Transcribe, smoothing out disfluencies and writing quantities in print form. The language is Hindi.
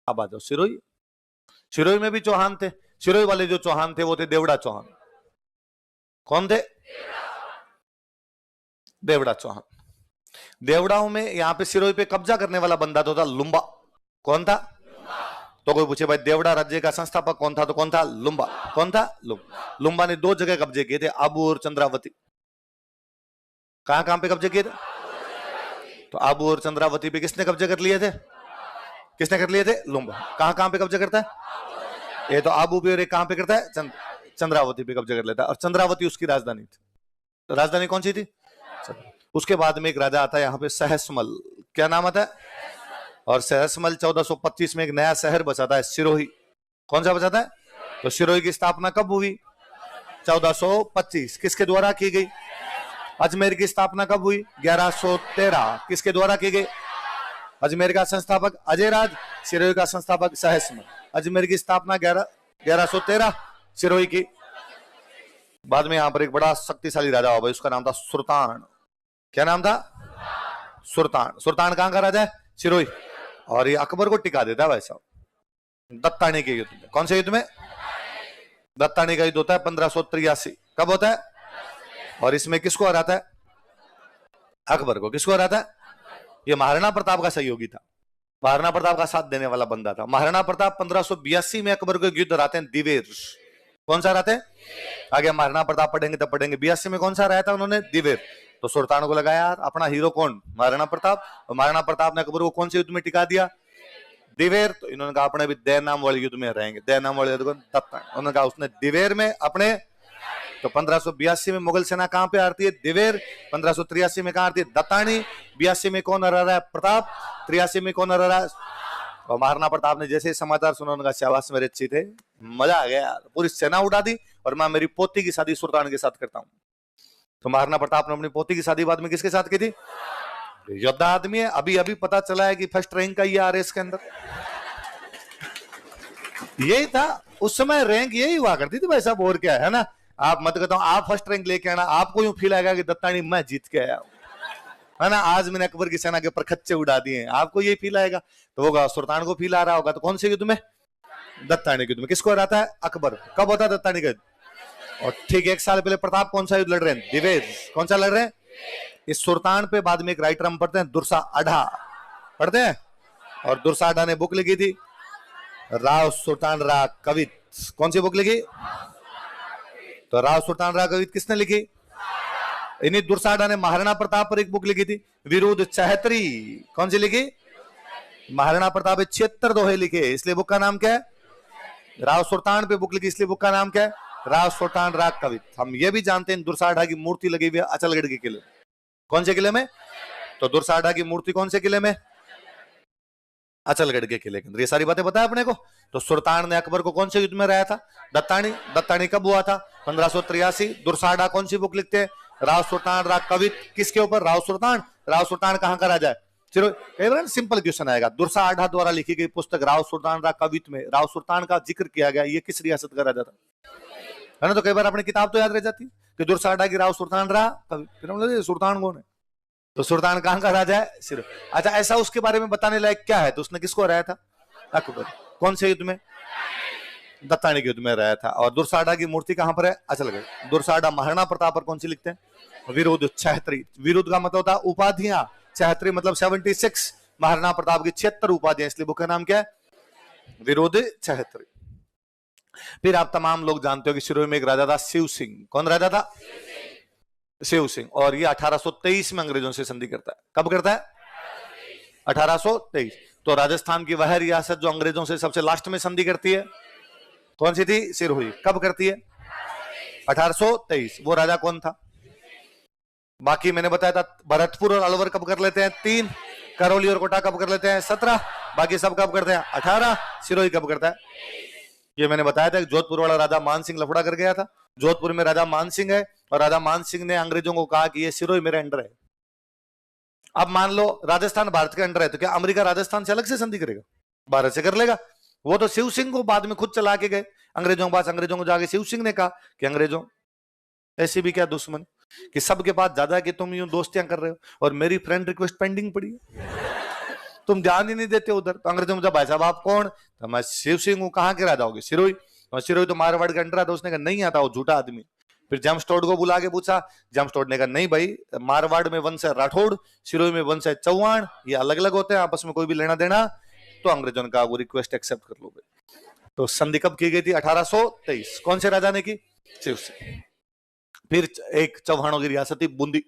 अब आ जाओ सिरोही। सिरोही में भी चौहान थे। सिरोही वाले जो चौहान थे वो थे देवड़ा चौहान। कौन थे? देवड़ा चौहान। देवड़ाओं में यहां पे सिरोही पे कब्जा करने वाला बंदा तो था लुम्बा। कौन था? तो कोई पूछे भाई देवड़ा राज्य का संस्थापक कौन था, तो कौन था? लुम्बा। कौन था? लुम्बा ने 2 जगह कब्जे किए थे, आबू और चंद्रावती। कहां कहां पे कब्जे किए थे? तो आबू और चंद्रावती पे किसने कब्जे कर लिए थे? किसने कर लिए थे? लुम्बा। कहां कहां पे कब्जे करता है? ये तो आबू पे, और एक कहां पे करता है? चंद्रावती पे कब्जे कर लेता है। और चंद्रावती उसकी राजधानी थी। तो राजधानी कौन सी थी? उसके बाद में एक राजा आता है यहाँ पे, सहसमल। क्या नाम आता है? और सहसमल 1425 में एक नया शहर बसाता है, सिरोही। कौन सा बसाता है? तो सिरोही की स्थापना कब हुई? 1425। किसके द्वारा की गई? अजमेर की स्थापना कब हुई? 1113। किसके द्वारा की गई? अजमेर का संस्थापक अजयराज, सिरोही का संस्थापक सहसमल। अजमेर की स्थापना 1113, सिरोही की। बाद में यहां पर एक बड़ा शक्तिशाली राजा हुआ भाई, उसका नाम था सुल्तान। क्या नाम था? सुल्तान। सुल्तान कहां का राजा है? सिरोही। और ये अकबर को टिका देता है भाई साहब दत्तानी के युद्ध में। कौन से युद्ध में? दत्तानी का युद्ध होता है 1583। कब होता है? और इसमें किसको हराता है? अकबर को। किसको हराता है? ये महाराणा प्रताप का सहयोगी था, महाराणा प्रताप का साथ देने वाला बंदा था। महाराणा प्रताप 1582 में अकबर को एक युद्ध हराते हैं, दिवेर। कौन सा हराते हैं? आगे महाराणा प्रताप पढ़ेंगे तब पढ़ेंगे। 82 में कौन सा हराया था उन्होंने? दिवेर। तो सुल्तान को लगा यार अपना हीरो कौन? महाराणा प्रताप। और महाराणा प्रताप ने अकबर को कौन से युद्ध में टिका दिया? दिवेर। तो इन्होंने कहा अपने भी दे नाम वाले युद्ध में रहेंगे। दे नाम वाले युद्ध को उन्होंने कहा उसने दिवेर में अपने। तो 1582 में मुगल सेना कहां पे आती है? दिवेर। 1583 में कहां आती है? दत्तानी। 82 में कौन हरा रहा है? प्रताप। 83 में कौन हरा रहा है? और महाराणा प्रताप ने जैसे समाचार सुना, उन्होंने कहा शाबाश मेरे अच्छे थे, मजा आ गया यार, पूरी सेना उड़ा दी और मैं मेरी पोती की शादी सुल्तान के साथ करता हूं। तो महाराणा प्रताप ने अपनी पोती की शादी बाद में किसके साथ की थी? योद्धा आदमी है, अभी अभी पता चला है कि फर्स्ट रैंक का ये आरएस के अंदर। यही था उस समय, रैंक यही हुआ करती थी भाई साहब, और क्या है ना। आप मत कहता हूं आप फर्स्ट रैंक लेके आना, आपको यूं फील आएगा कि दत्तानी मैं जीत के आया हूं, है ना, आज मैंने अकबर की सेना के ऊपर खच्चे उड़ा दिए, आपको ये फील आएगा। तो होगा सुल्तान को फील आ रहा होगा। तो कौन से युद्ध में? दत्तानी के युद्ध में। किसको हराता है? अकबर। कब होता है दत्तानी का युद्ध? और ठीक 1 साल पहले प्रताप कौन सा युद्ध लड़ रहे हैं? दिवेर। कौन सा लड़ रहे हैं? इस सुल्तान पे बाद में एक राइटर हम पढ़ते हैं, दुर्सा अढ़ा पढ़ते हैं। और दुर्सा अढ़ा ने बुक लिखी थी, राव सुल्तान रा कवित। कौन सी बुक लिखी? तो राव सुल्तान रा कवित किसने लिखी? इन्हीं दुर्साडा ने महाराणा प्रताप पर एक बुक लिखी थी, विरोध चहत्री। कौन सी लिखी? महाराणा प्रताप 76 दोहे लिखे, इसलिए बुक का नाम क्या है? राव सुल्तान पे बुक लिखी, इसलिए बुक का नाम क्या है? राव सुल्तान राग कवित। हम ये भी जानते हैं दुर्साडा की मूर्ति लगी हुई है अचलगढ़ के किले। कौन से किले में? तो दुर्साडा की मूर्ति कौन से किले में? अचलगढ़ के किले के अंदर। ये सारी बातें पता है अपने को। तो सुल्तान ने अकबर को कौन से युद्ध में हराया था? दत्तानी। दत्तानी कब हुआ था? 1583। दुर्साडा कौन सी बुक लिखते हैं? राव सुल्तान राग कवित। किसके ऊपर? राव सुल्तान। राव सुल्तान कहां का राजा है? चलो कई बार सिंपल क्वेश्चन आएगा, दुर्साडा द्वारा लिखी गई पुस्तक राव सुल्तान राग कवित में राव सुल्तान का जिक्र किया गया, ये किस रियासत का राजा था, है ना। तो कई बार अपनी किताब तो याद रह जाती है कि दुर्साडा की राव सुल्तान राग कवित, सुल्तान कौन है? तो सुल्तान कहां का राजा है? सिर्फ। अच्छा, ऐसा उसके बारे में बताने लायक क्या है? तो उसने किसको हराया था? अकबर। कौन से युद्ध में? दत्तानी के युद्ध में हराया था। और दुर्साडा की मूर्ति कहां पर है? अचलगढ़। दुर्साडा महाराणा प्रताप पर कौन सी लिखते हैं? विरुद्ध चहत्री। विरुद्ध का मतलब होता है उपाधियां, चहत्री मतलब 76। महाराणा प्रताप की 76 उपाधियां, इसलिए बुक का नाम क्या है? विरुद्ध चहत्री। फिर आप तमाम लोग जानते हो कि सिरोही में एक राजा था शिव सिंह। कौन राजा था? शिव सिंह। और ये 1823 में अंग्रेजों से संधि करता है। कब करता है? 1823। तो राजस्थान की वह रियासत जो अंग्रेजों से सबसे लास्ट में संधि करती है कौन सी थी? सिरोही। कब करती है? 1823। वो राजा कौन था? बाकी मैंने बताया था, भरतपुर और अलवर कब कर लेते हैं? 3। करौली और कोटा कब कर लेते हैं? 17। बाकी सब कब करते हैं? 18। सिरोही कब करता है? ये मैंने बताया था, जोधपुर वाला राजा मान सिंह लफड़ा कर गया था। जोधपुर में राजा मान सिंह है और राजा मान सिंह ने अंग्रेजों को कहा कि ये सिरोही मेरे अंडर है। अब मान लो राजस्थान भारत के अंडर है, तो क्या अमेरिका राजस्थान से अलग से संधि करेगा? भारत से कर लेगा। वो तो शिव सिंह को बाद में खुद चला के गए अंग्रेजों के पास। अंग्रेजों को जाके शिव सिंह ने कहा कि अंग्रेजों ऐसी भी क्या दुश्मन कि सबके पास ज्यादा कि तुम यूं दोस्तियां कर रहे हो और मेरी फ्रेंड रिक्वेस्ट पेंडिंग पड़ी है। तुम ध्यान ही नहीं देते उधर। तो अंग्रेजों ने पूछा भाई साहब आप कौन? तो मैं शिव सिंह हूँ। कहाँ के राजा होगे? सिरोही। और सिरोही तो मारवाड़ का अंडर आता। उसने कहा नहीं आता, वो झूठा आदमी। फिर जेम्स टोड को बुला के पूछा, जेम्स टोड ने कहा नहीं भाई, मारवाड़ में वंश है राठौड़, सिरोही में वंश है चौहान, ये अलग अलग होते हैं, आपस में कोई भी लेना देना। तो अंग्रेजों ने कहा वो रिक्वेस्ट एक्सेप्ट कर लो भाई। तो संधि कब की गई थी? 1823। कौन से राजा ने की? शिव सिंह। फिर एक चौहानों की रियासत थी बूंदी।